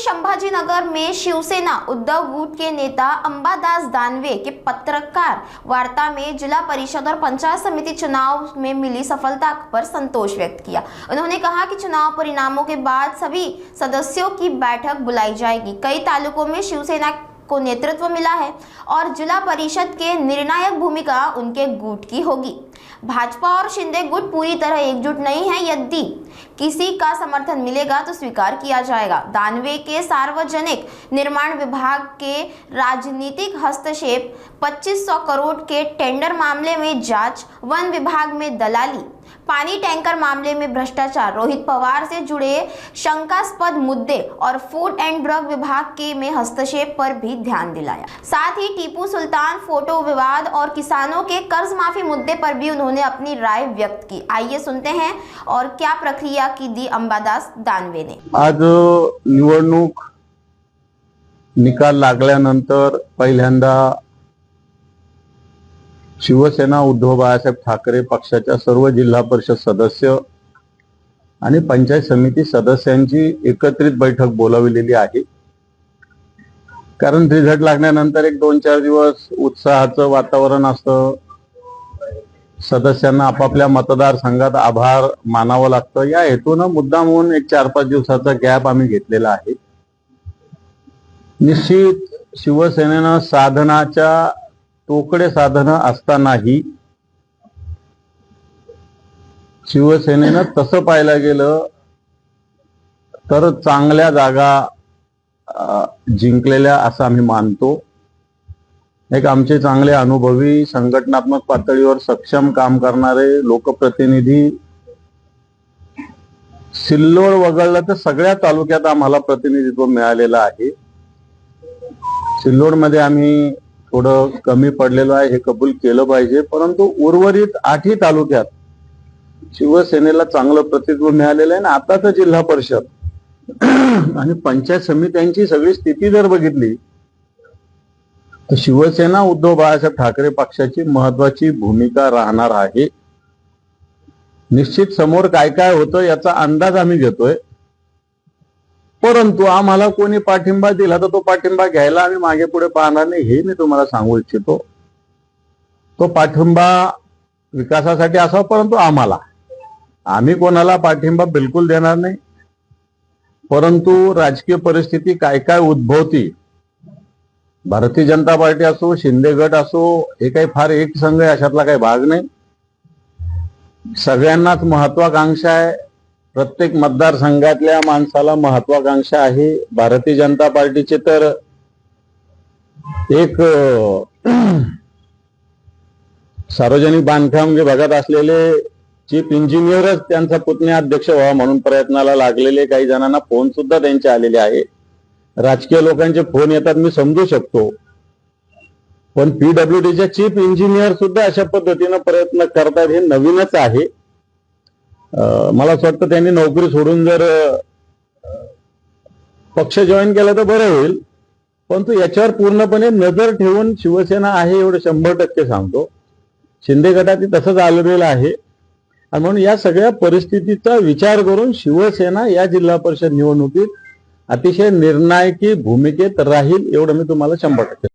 संभाजीनगर में शिवसेना उद्धव गुट के नेता अंबादास दानवे के पत्रकार वार्ता में जिला परिषद और पंचायत समिति चुनाव में मिली सफलता पर संतोष व्यक्त किया। उन्होंने कहा कि चुनाव परिणामों के बाद सभी सदस्यों की बैठक बुलाई जाएगी। कई तालुकों में शिवसेना को नेतृत्व मिला है और जिला परिषद के निर्णायक भूमिका उनके गुट की होगी। भाजपा और शिंदे गुट पूरी तरह एकजुट नहीं है। यदि किसी का समर्थन मिलेगा तो स्वीकार किया जाएगा। दानवे के सार्वजनिक निर्माण विभाग के राजनीतिक हस्तक्षेप, 2500 करोड़ के टेंडर मामले में जांच, वन विभाग में दलाली, पानी टैंकर मामले में भ्रष्टाचार, रोहित पवार से जुड़े शंकास्पद मुद्दे और फूड एंड ड्रग विभाग के में हस्तक्षेप पर भी ध्यान दिलाया। साथ ही टीपू सुल्तान फोटो विवाद और किसानों के कर्ज माफी मुद्दे पर भी उन्होंने अपनी राय व्यक्त की। आइए सुनते हैं और क्या प्रक्रिया की दी अंबादास दानवे ने। आज निवडणूक निकाल लागल्यानंतर पहिल्यांदा शिवसेना उद्धव बाळासाहेब ठाकरे पक्षाच्या सर्व जिल्हा परिषद सदस्य आणि पंचायत समिती सदस्यांची एकत्रित बैठक बोलावलेली आहे। कारण रिझल्ट लागल्यानंतर एक 2-4 दिवस उत्साहाचं वातावरण असतं, सदस्यांना आपापल्या मतदारसंघात आभार मानावं लागतं। या हेतूनं मुद्दाम म्हणून एक 4-5 दिवसाचा गॅप आम्ही घेतलेला आहे। निश्चित शिवसेनेनं साधनाच्या तोकडे साधनं असतानाही शिवसेनेनं तसं पाहायला गेलं तर चांगल्या जागा जिंकलेल्या असं आम्ही मानतो। एक आमचे चांगले अनुभवी संघटनात्मक पातळीवर सक्षम काम करणारे लोकप्रतिनिधी सिल्लोड वगळलं तर सगळ्या तालुक्यात आम्हाला प्रतिनिधित्व मिळालेलं आहे। सिल्लोडमध्ये आम्ही थोडं कमी पडलेलो आहे, हे कबूल केलं पाहिजे, परंतु उर्वरित 8ही तालुक्यात शिवसेनेला चांगलं प्रतिनिधित्व मिळालेलं आहे। आताच जिल्हा परिषद आणि पंचायत समित्यांची सगळी स्थिती जर बघितली तर शिवसेना उद्धव बाळासाहेब ठाकरे पक्षाची महत्वाची भूमिका राहणार आहे। निश्चित समोर काय काय होतं याचा अंदाज आम्ही घेतोय, परंतु आम्हाला कोणी पाठिंबा दिला तर तो पाठिंबा घ्यायला आम्ही मागे पुढे पाहणार नाही, हे मी तुम्हाला सांगू इच्छितो। तो पाठिंबा विकासासाठी असावा, परंतु आम्ही कोणाला पाठिंबा बिलकुल देणार नाही। परंतु राजकीय परिस्थिती काय काय उद्भवती, भारतीय जनता पार्टी असो, शिंदे गट असो, हे काही फार एक संघ आहे अशातला काही भाग नाही। सगळ्यांनाच महत्वाकांक्षा आहे, प्रत्येक मतदारसंघातल्या माणसाला महत्वाकांक्षा आहे। भारतीय जनता पार्टीचे तर एक सार्वजनिक बांधकाम विभागात असलेले चीफ इंजिनियरच त्यांचा पुतण्या अध्यक्ष व्हावा म्हणून प्रयत्नाला लागलेले काही जणांना फोन सुद्धा त्यांचे आलेले आहे। राजकीय लोकांचे फोन येतात मी समजू शकतो, पण पीडब्ल्यूडीचे चीफ इंजिनियर सुद्धा अशा पद्धतीने प्रयत्न करतात, हे नवीनच आहे। मला असं वाटतं त्यांनी नोकरी सोडून जर पक्ष जॉईन केला तर बरं होईल, परंतु याच्यावर पूर्णपणे नजर ठेवून शिवसेना आहे एवढं 100% सांगतो। शिंदे गटात तसंच आलेलं आहे आणि म्हणून या सगळ्या परिस्थितीचा विचार करून शिवसेना या जिल्हा परिषद निवडणुकीत अतिशय निर्णायकी भूमिकेत राहील एवढं मी तुम्हाला 100%